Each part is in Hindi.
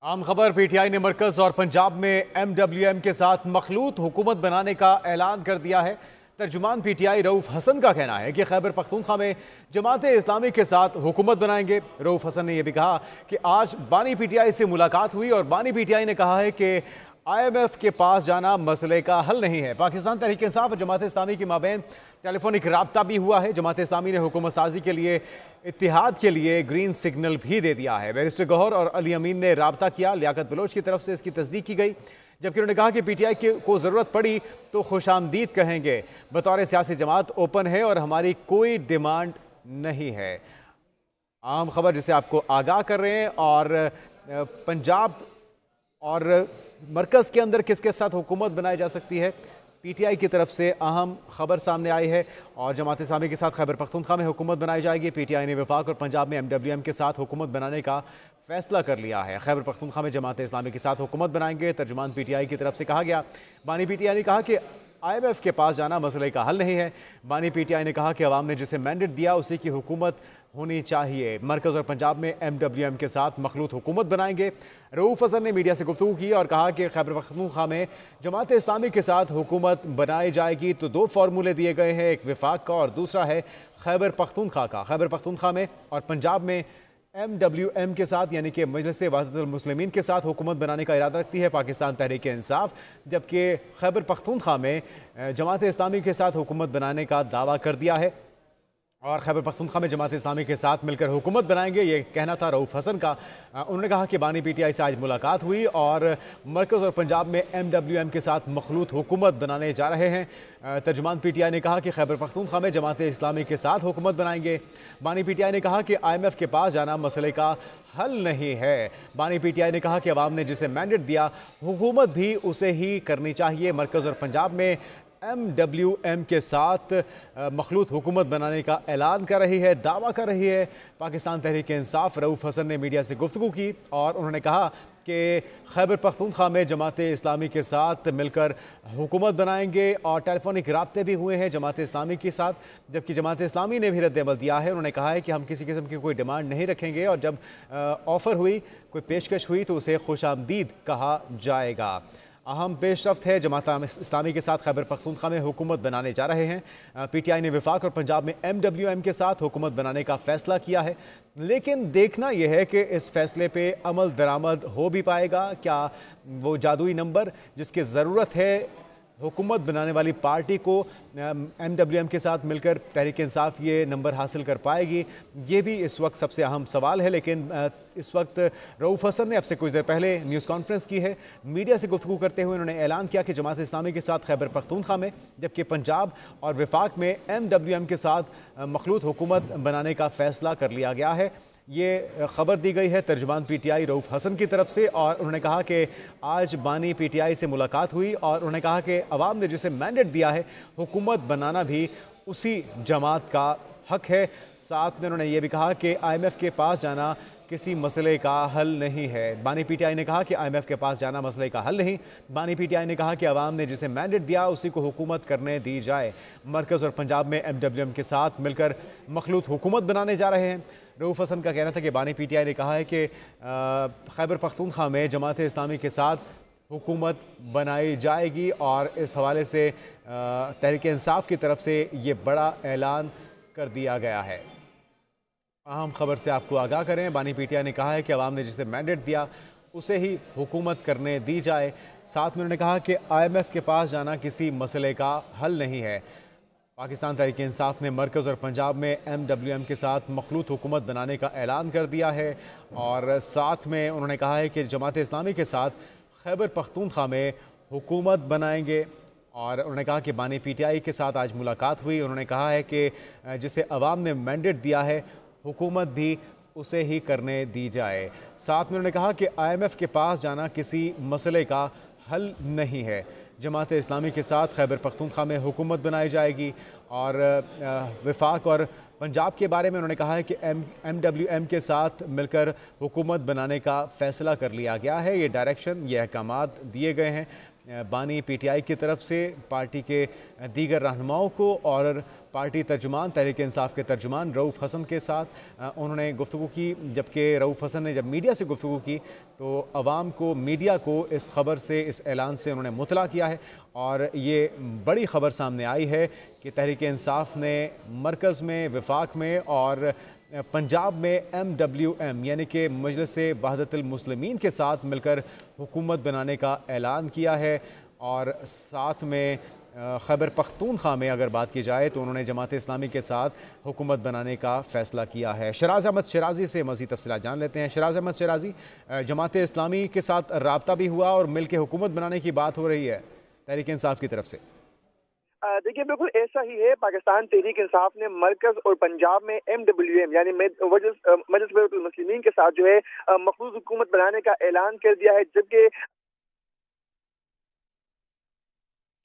आम खबर। पीटीआई ने मरकज और पंजाब में एमडब्ल्यूएम के साथ मखलूत हुकूमत बनाने का ऐलान कर दिया है। तर्जुमान पीटीआई रऊफ हसन का कहना है कि खैबर पख्तूनख्वा में जमात इस्लामी के साथ हुकूमत बनाएंगे। रऊफ हसन ने यह भी कहा कि आज बानी पीटीआई से मुलाकात हुई और बानी पीटीआई ने कहा है कि IMF के पास जाना मसले का हल नहीं है। पाकिस्तान तहरीक इंसाफ और जमात इस्लामी के माबैन टेलीफोनिक राब्ता भी हुआ है। जमात इस्लामी ने हुकूमत साजी के लिए इत्तिहाद के लिए ग्रीन सिग्नल भी दे दिया है। बैरिस्टर गौहर और अली अमीन ने राब्ता किया। लियाकत बलोच की तरफ से इसकी तस्दीक की गई, जबकि उन्होंने कहा कि पीटीआई को ज़रूरत पड़ी तो खुशामदीद कहेंगे। बतौर सियासी जमात ओपन है और हमारी कोई डिमांड नहीं है। आम खबर जिसे आपको आगाह कर रहे हैं। और पंजाब और मरकज़ के अंदर किसके साथ हुकूमत बनाई जा सकती है, पीटीआई की तरफ से अहम खबर सामने आई है। और जमात इस्लामी के साथ खैबर पख्तूनख्वा में हुकूमत बनाई जाएगी। पीटीआई ने वफाक और पंजाब में एमडब्ल्यूएम के साथ हुकूमत बनाने का फैसला कर लिया है। खैबर पख्तूनख्वा में जमात इस्लामी के साथ हुकूमत बनाएंगे। तर्जुमान पीटीआई की तरफ से कहा गया। बानी पीटीआई ने कहा कि IMF के पास जाना मसले का हल नहीं है। बानी पीटीआई ने कहा कि अवाम ने जिसे मैंडेट दिया उसी की हुकूमत होनी चाहिए। मरकज़ और पंजाब में एमडब्ल्यूएम के साथ मखलूत हुकूमत बनाएंगे। रऊफ हसन ने मीडिया से गुफ्तगू की और कहा कि खैबर पख्तूनख्वा में जमात इस्लामी के साथ हुकूमत बनाई जाएगी तो दो फार्मूले दिए गए हैं, एक वफाक का और दूसरा है खैबर पख्तूनख्वा का। खैबर पख्तूनख्वा में और पंजाब में एमडब्ल्यूएम के साथ यानी कि मजलिस वहदतुल मुस्लिमीन के साथ हुकूमत बनाने का इरादा रखती है पाकिस्तान तहरीक इंसाफ, जबकि खैबर पख्तूनख्वा में जमात इस्लामी के साथ हुकूमत बनाने का दावा कर दिया है और खैबर पख्तूनख्वा में जमात इस्लामी के साथ मिलकर हुकूमत बनाएंगे। ये कहना था रऊफ हसन का। उन्होंने कहा कि बानी पीटीआई से आज मुलाकात हुई और मरकज़ और पंजाब में एमडब्ल्यूएम के साथ मखलूत हुकूमत बनाने जा रहे हैं। तर्जुमान पीटीआई ने कहा कि खैबर पख्तूनख्वा में जमात इस्लामी के साथ हुकूमत बनाएंगे। बानी पीटीआई ने कहा कि IMF के पास जाना मसले का हल नहीं है। बानी पीटीआई ने कहा कि अवाम ने जिसे मैंडेट दिया हुकूमत भी उसे ही करनी चाहिए। मरकज़ और पंजाब में एमडब्ल्यूएम के साथ मखलूत हुकूमत बनाने का ऐलान कर रही है, दावा कर रही है पाकिस्तान तहरीक इंसाफ। रऊफ हसन ने मीडिया से गुफ्तगू की और उन्होंने कहा कि खैबर पख्तूनख्वा में जमात इस्लामी के साथ मिलकर हुकूमत बनाएंगे और टेलीफोनिक राब्ते भी हुए हैं जमात इस्लामी के साथ, जबकि जमात इस्लामी ने भी रद्द-ए-अमल दिया है। उन्होंने कहा है कि हम किसी किस्म की कोई डिमांड नहीं रखेंगे और जब ऑफ़र हुई, कोई पेशकश हुई तो उसे खुशामदीद कहा जाएगा। अहम पेशरफ्त है, जमात इस्लामी के साथ खैबर पख्तूनख्वा में हुकूमत बनाने जा रहे हैं। पीटीआई ने वफाक और पंजाब में एमडब्ल्यूएम के साथ हुकूमत बनाने का फ़ैसला किया है, लेकिन देखना यह है कि इस फैसले पे अमल दरामद हो भी पाएगा। क्या वो जादुई नंबर जिसकी ज़रूरत है हुकूमत बनाने वाली पार्टी को एमडब्ल्यूएम के साथ मिलकर तहरीक इंसाफ ये नंबर हासिल कर पाएगी, ये भी इस वक्त सबसे अहम सवाल है। लेकिन इस वक्त रऊफ हसन ने अब से कुछ देर पहले न्यूज़ कॉन्फ्रेंस की है। मीडिया से गुफ्तगू करते हुए उन्होंने ऐलान किया कि जमात इस्लामी के साथ खैबर पख्तूनख्वा में, जबकि पंजाब और वफाक में एमडब्ल्यूएम के साथ मखलूत हुकूमत बनाने का फ़ैसला कर लिया गया है। ये खबर दी गई है तर्जुमान पीटीआई रऊफ हसन की तरफ से और उन्होंने कहा कि आज बानी पीटीआई से मुलाकात हुई और उन्होंने कहा कि अवाम ने जिसे मैंडेट दिया है हुकूमत बनाना भी उसी जमात का हक है। साथ में उन्होंने ये भी कहा कि IMF के पास जाना किसी मसले का हल नहीं है। बानी पीटीआई ने कहा कि IMF के पास जाना मसले का हल नहीं। बानी पीटीआई ने कहा कि अवाम ने जिसे मैंडेट दिया उसी को हुकूमत करने दी जाए। मरकज़ और पंजाब में एमडब्ल्यूएम के साथ मिलकर मखलूत हुकूमत बनाने जा रहे हैं। रऊफ हसन का कहना था कि बानी पीटीआई ने कहा है कि खैबर पख्तूनख्वा में जमात इस्लामी के साथ हुकूमत बनाई जाएगी और इस हवाले से तहरीक इंसाफ की तरफ से ये बड़ा ऐलान कर दिया गया है। अहम खबर से आपको आगाह करें। बानी पीटीआई ने कहा है कि अवाम ने जिसे मैंडेट दिया उसे ही हुकूमत करने दी जाए। साथ में उन्होंने कहा कि IMF के पास जाना किसी मसले का हल नहीं है। पाकिस्तान तहरीक इंसाफ ने मरकज़ और पंजाब में एमडब्ल्यूएम के साथ मखलूत हुकूमत बनाने का ऐलान कर दिया है और साथ में उन्होंने कहा है कि जमात इस्लामी के साथ खैबर पख्तूनख्वा में हुकूमत बनाएंगे। और उन्होंने कहा कि बानी पीटीआई के साथ आज मुलाकात हुई। उन्होंने कहा है कि जिसे अवाम ने मैंडेट दिया है हुकूमत भी उसे ही करने दी जाए। साथ में उन्होंने कहा कि IMF के पास जाना किसी मसले का हल नहीं है। जमात इस्लामी के साथ खैबर पख्तूनख्वा में हुकूमत बनाई जाएगी और वफाक और पंजाब के बारे में उन्होंने कहा है कि एमडब्ल्यूएम के साथ मिलकर हुकूमत बनाने का फ़ैसला कर लिया गया है। ये डायरेक्शन, ये अहकामात दिए गए हैं बानी पीटीआई की तरफ से पार्टी के दीगर रहनुमाओं को और पार्टी तर्जुमान तहरीक इंसाफ के तर्जुमान रऊफ़ हसन के साथ उन्होंने गुफ्तगू की। जबकि रऊफ़ हसन ने जब मीडिया से गुफ्तगू की तो अवाम को, मीडिया को इस खबर से, इस ऐलान से उन्होंने मुतला किया है और ये बड़ी खबर सामने आई है कि तहरीक इंसाफ ने मरकज़ में, वफाक में और पंजाब में MWM यानी कि मजलिस-ए-वहदतुल मुस्लिमीन के साथ मिलकर हुकूमत बनाने का ऐलान किया है। और साथ में खैबर पख्तूनख्वा में अगर बात की जाए तो उन्होंने जमात इस्लामी के साथ हुकूमत बनाने का फ़ैसला किया है। शराज अहमद शराजी से मज़ीद तफ़सीलात जान लेते हैं। शराज अहमद शराजी, जमात इस्लामी के साथ रब्ता भी हुआ और मिल के हुकूमत बनाने की बात हो रही है तहरीक इंसाफ की तरफ से। देखिए, बिल्कुल ऐसा ही है। पाकिस्तान तहरीक इंसाफ ने मरकज और पंजाब में MWM यानी मजलिस मुस्लिमीन के साथ जो है मखसूस हुकूमत बनाने का ऐलान कर दिया है। जबकि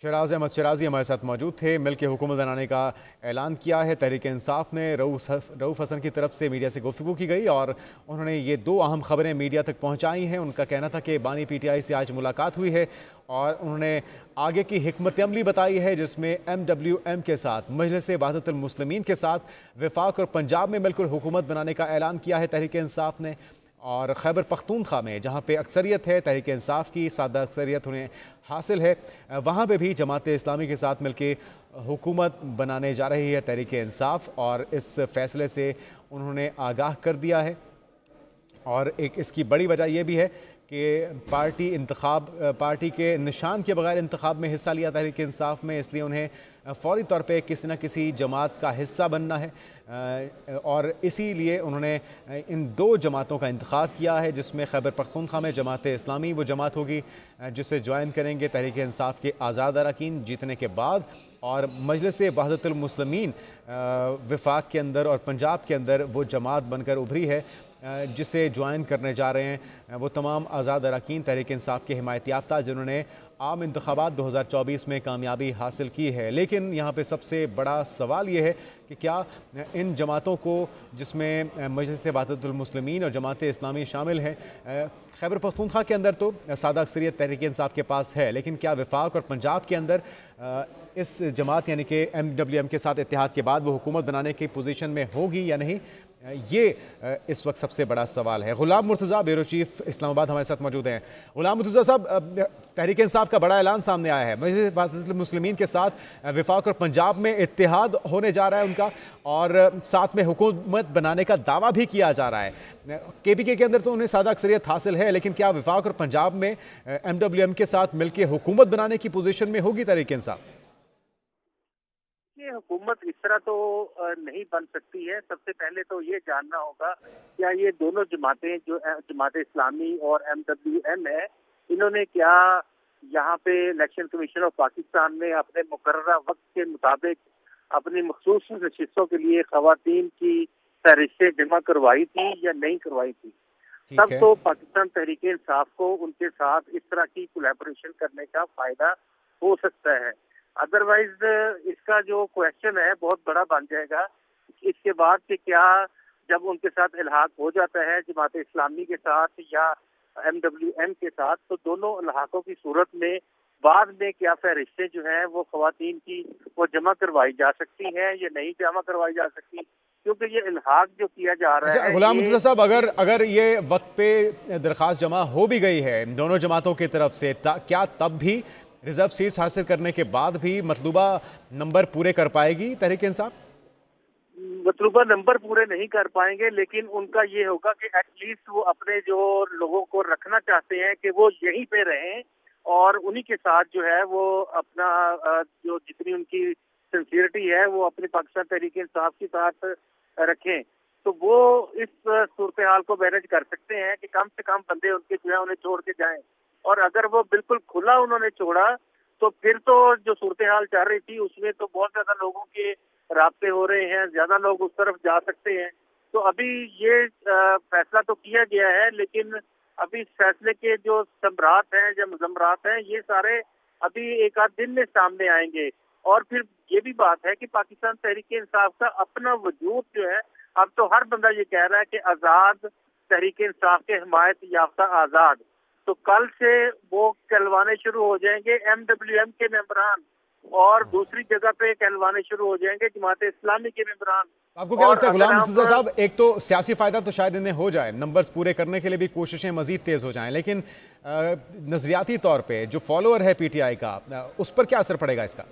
शराज अहमद शराजी हमारे साथ मौजूद थे। मिल के हुकूमत बनाने का ऐलान किया है तहरीक इंसाफ ने। रऊफ़ हसन की तरफ से मीडिया से गुफ्तगू की गई और उन्होंने ये दो अहम खबरें मीडिया तक पहुंचाई हैं। उनका कहना था कि बानी पीटीआई से आज मुलाकात हुई है और उन्होंने आगे की हिकमत अमली बताई है जिसमें MWM के साथ, मजलिस-ए-वहदतुल मुस्लिमीन के साथ वफाक और पंजाब में मिलकर हुकूमत बनाने का ऐलान किया है तहरीक इंसाफ ने। और खैबर पख्तूनख्वा में जहाँ पे अक्सरियत है तहरीक इंसाफ की, सादा अक्सरियत उन्हें हासिल है, वहाँ पे भी जमात इस्लामी के साथ मिलके हुकूमत बनाने जा रही है तहरीक इंसाफ और इस फैसले से उन्होंने आगाह कर दिया है। और एक इसकी बड़ी वजह यह भी है कि पार्टी के निशान के बगैर इंतखाब में हिस्सा लिया तहरीक इंसाफ में, इसलिए उन्हें फ़ौरी तौर पे किसी न किसी जमात का हिस्सा बनना है और इसीलिए उन्होंने इन दो जमातों का इंतखाब किया है जिसमें खैबर पख्तूनख्वा में जमात इस्लामी वो जमात होगी जिसे ज्वाइन करेंगे तहरीक इंसाफ के आज़ाद अरकान जीतने के बाद, और मजलिस-ए-वहदतुल मुस्लिमीन वफाक के अंदर और पंजाब के अंदर वो जमात बनकर उभरी है जिसे ज्वाइन करने जा रहे हैं वो तमाम आज़ाद अरकान तहरीक इंसाफ के हिमायत याफ्ता जिन्होंने आम इंतखाबात 2024 में कामयाबी हासिल की है। लेकिन यहाँ पे सबसे बड़ा सवाल ये है कि क्या इन जमातों को, जिसमें मजलिस-ए-वहदतुल मुस्लिमीन और जमात इस्लामी शामिल हैं, खैबर पख्तूनख्वा के अंदर तो सादा अक्सरियत तहरीक इंसाफ के पास है, लेकिन क्या वफाक और पंजाब के अंदर इस जमात यानी कि MWM के साथ इत्तेहाद के बाद वो हुकूमत बनाने की पोजीशन में होगी या नहीं, ये इस वक्त सबसे बड़ा सवाल है। गुलाम मुर्तज़ा ब्यूरो चीफ इस्लामाबाद हमारे साथ मौजूद हैं। गुलाम मुर्तज़ा साहब, तहरीक इंसाफ का बड़ा ऐलान सामने आया है, मजलिस मुस्लिमीन के साथ वफाक और पंजाब में इत्तेहाद होने जा रहा है उनका और साथ में हुकूमत बनाने का दावा भी किया जा रहा है। KPK के अंदर तो उन्हें सादा अक्सरियत हासिल है, लेकिन क्या वफाक और पंजाब में MWM के साथ मिलकर हुकूमत बनाने की पोजीशन में होगी तहरीक इंसाफ? हुकूमत इस तरह तो नहीं बन सकती है। सबसे पहले तो ये जानना होगा क्या ये दोनों जमातें, जो जमात इस्लामी और MWM है, इन्होंने क्या यहाँ पे इलेक्शन कमीशन ऑफ पाकिस्तान में अपने मुकर्ररा वक्त के मुताबिक अपनी मखसूस नशिस्तों के लिए खवातीन की फहरिस्तें जमा करवाई थी या नहीं करवाई थी। तब तो पाकिस्तान तहरीक इंसाफ को उनके साथ इस तरह की कोलैबोरेशन करने का फायदा हो सकता है। अदरवाइज इसका जो क्वेश्चन है बहुत बड़ा बन जाएगा इसके बाद कि क्या जब उनके साथ इल्हाक हो जाता है जमात इस्लामी के साथ या MWM के साथ, तो दोनों इल्हाकों की सूरत में बाद में क्या फहरिस्तें जो हैं वो खवातीन की वो जमा करवाई जा सकती हैं या नहीं जमा करवाई जा सकती, क्योंकि ये इल्हाक जो किया जा रहा है। गुलाम मुर्तज़ा साहब, अगर ये वक्त पे दरख्वास्त जमा हो भी गई है दोनों जमातों की तरफ से, क्या तब भी रिजर्व सीट्स हासिल करने के बाद भी मतलूबा नंबर पूरे कर पाएगी तहरीक इंसाफ? मतलूबा नंबर पूरे नहीं कर पाएंगे, लेकिन उनका ये होगा कि एटलीस्ट वो अपने जो लोगों को रखना चाहते हैं कि वो यहीं पे रहें और उन्हीं के साथ जो है वो अपना जो जितनी उनकी सिंसियरिटी है वो अपने पाकिस्तान तहरीक इंसाफ के साथ रखें। तो वो इस सूरत हाल को मैनेज कर सकते हैं कि कम से कम बंदे उनके जो है उन्हें छोड़ के जाएं। और अगर वो बिल्कुल खुला उन्होंने छोड़ा तो फिर तो जो सूरत हाल चल रही थी उसमें तो बहुत ज्यादा लोगों के राब्ते हो रहे हैं, ज्यादा लोग उस तरफ जा सकते हैं। तो अभी ये फैसला तो किया गया है, लेकिन अभी इस फैसले के जो समरात हैं या मुजम्मरात हैं ये सारे अभी एक आध दिन में सामने आएंगे। और फिर ये भी बात है कि पाकिस्तान तहरीक इंसाफ का अपना वजूद जो है, अब तो हर बंदा ये कह रहा है कि आजाद तहरीक इंसाफ के हिमायत याफ्ता आजाद, तो कल से वो कहलवाने शुरू हो जाएंगे MWM के मेंबरान, और दूसरी जगह पे कहलवाने शुरू हो जाएंगे जमात इस्लामी के मेंबरान। आपको क्या लगता है गुलाम मुर्तज़ा साहब, एक तो सियासी फायदा तो शायद इन्हें हो जाए, नंबर्स पूरे करने के लिए भी कोशिशें मजीद तेज हो जाएं, लेकिन नजरियाती तौर पे जो फॉलोअर है PTI का, उस पर क्या असर पड़ेगा इसका?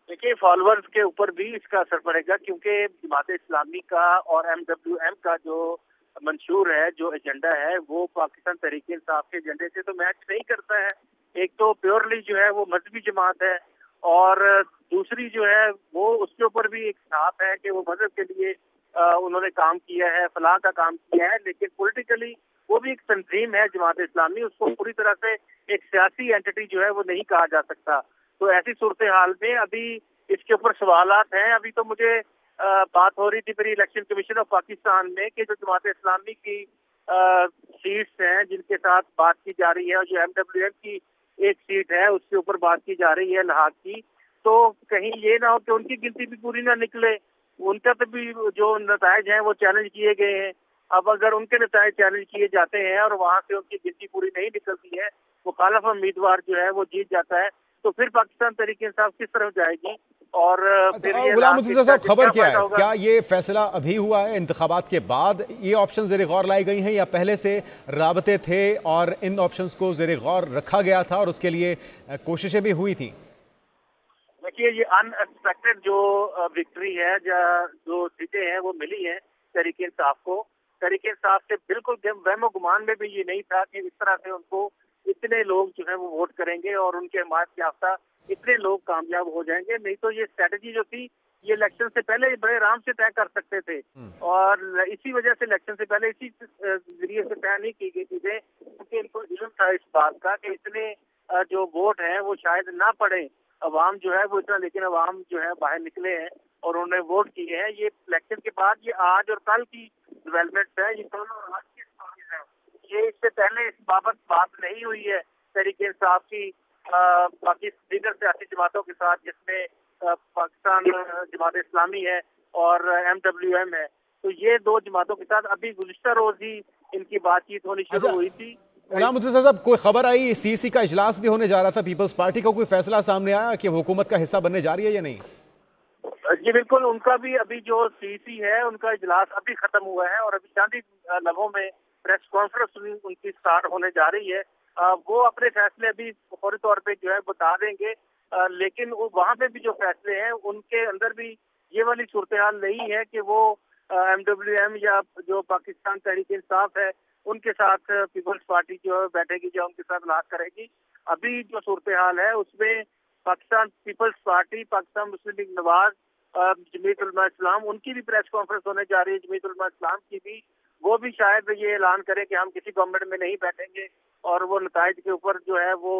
देखिए, फॉलोअर्स के ऊपर भी इसका असर पड़ेगा, क्योंकि जमात इस्लामी का और MWM का जो मंशूर है, जो एजेंडा है, वो पाकिस्तान तहरीक इंसाफ के एजेंडे से तो मैच नहीं करता है। एक तो प्योरली जो है वो मजहबी जमात है, और दूसरी जो है वो उसके ऊपर भी एक छाप है कि वो मजहब के लिए उन्होंने काम किया है, फलाह का काम किया है, लेकिन पॉलिटिकली वो भी एक तंजीम है जमात इस्लामी, उसको पूरी तरह से एक सियासी एंटिटी जो है वो नहीं कहा जा सकता। तो ऐसी सूरत हाल में अभी इसके ऊपर सवालात हैं। अभी तो मुझे बात हो रही थी मेरी इलेक्शन कमीशन ऑफ पाकिस्तान में कि जो जमात इस्लामी की सीट्स हैं जिनके साथ बात की जा रही है, और जो MWM की एक सीट है उसके ऊपर बात की जा रही है लहाक की, तो कहीं ये ना हो कि उनकी गिनती भी पूरी ना निकले, उनका तो भी जो नतायज हैं वो चैलेंज किए गए हैं। अब अगर उनके नतायज चैलेंज किए जाते हैं और वहाँ से उनकी गिनती पूरी नहीं निकलती है, मुखालफ उम्मीदवार जो है वो जीत जाता है, तो फिर पाकिस्तान तहरीक इंसाफ किस तरफ जाएगी? और फिर गुलाम मुर्तज़ा साहब, खबर क्या है? क्या ये फैसला अभी हुआ है, इंतखाबात के बाद ये ऑप्शन ज़ेरे गौर लाई गई हैं, या पहले से राबते थे और इन ऑप्शंस को ज़ेरे गौर रखा गया था और उसके लिए कोशिशें भी हुई थी? देखिए, ये अनएक्सपेक्टेड जो विक्ट्री है, जो सीटें हैं वो मिली हैं तहरीक इंसाफ को। तहरीक इंसाफ से बिल्कुल वहमो गुमान में भी ये नहीं था कि इस तरह से उनको इतने लोग जो है वो वोट करेंगे और उनके हिमायत याफ्ता इतने लोग कामयाब हो जाएंगे। नहीं तो ये स्ट्रेटजी जो थी, ये इलेक्शन से पहले बड़े आराम से तय कर सकते थे, और इसी वजह से इलेक्शन से पहले इसी जरिए से तय नहीं की गई चीजें, क्योंकि इनको इल्म था इस बात का कि इतने जो वोट हैं वो शायद ना पड़े अवाम जो है वो इतना, लेकिन अवाम जो है बाहर निकले हैं और उन्होंने वोट किए हैं। ये इलेक्शन के बाद ये आज और कल की डेवलपमेंट है, ये दोनों आज की स्टोरीज है। ये इससे पहले इस बाबत बात नहीं हुई है तहरीक इंसाफ की बाकी दीगर सियासी जमातों के साथ, जिसमें पाकिस्तान जमात इस्लामी है और MWM है। तो ये दो जमातों के साथ अभी गुज़िश्ता रोज ही इनकी बातचीत होनी शुरू हुई थी। गुलाम मुर्तज़ा साहब, कोई खबर आई CC का इजलास भी होने जा रहा था, पीपल्स पार्टी का कोई फैसला सामने आया कि हुकूमत का हिस्सा बनने जा रही है या नहीं? जी बिल्कुल, उनका भी अभी जो CC है उनका इजलास अभी खत्म हुआ है, और अभी चंद ही लम्हों में प्रेस कॉन्फ्रेंस उनकी स्टार्ट होने जा रही है। वो अपने फैसले अभी फौरी तौर पे जो है बता देंगे, लेकिन वहाँ पे भी जो फैसले हैं उनके अंदर भी ये वाली सूरत हाल नहीं है कि वो MWM या जो पाकिस्तान तहरीक इंसाफ है उनके साथ पीपल्स पार्टी जो बैठेगी, जो उनके साथ बात करेगी। अभी जो सूरत हाल है उसमें पाकिस्तान पीपल्स पार्टी, पाकिस्तान मुस्लिम लीग नवाज, जमीयत उलमा इस्लाम, उनकी भी प्रेस कॉन्फ्रेंस होने जा रही है, जमीयत उलमा इस्लाम की भी। वो भी शायद ये ऐलान करे कि हम किसी गवर्नमेंट में नहीं बैठेंगे, और वो नताइज के ऊपर जो है वो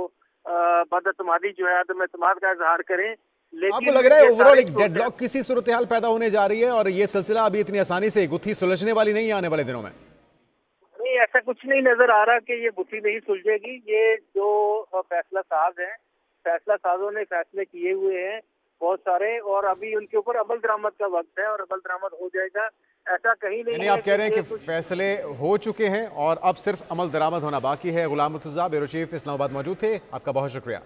बदअतमादी जो है अदम एतमाद का इजहार करें। लेकिन आपको लग रहा है ओवरऑल एक डेडलॉक किसी सूरत हाल पैदा होने जा रही है, और ये सिलसिला अभी इतनी आसानी से गुत्थी सुलझने वाली नहीं है आने वाले दिनों में? नहीं, ऐसा कुछ नहीं नजर आ रहा कि ये गुत्थी नहीं सुलझेगी। ये जो फैसला साज है, फैसला साजों ने फैसले किए हुए हैं बहुत सारे, और अभी उनके ऊपर अमल दरामद का वक्त है और अमल दरामद हो जाएगा, ऐसा कहीं नहीं। आप कह रहे हैं कि फैसले हो चुके हैं और अब सिर्फ अमल दरामद होना बाकी है। गुलाम मुर्तज़ा ब्यूरो चीफ इस्लामाबाद मौजूद थे, आपका बहुत शुक्रिया।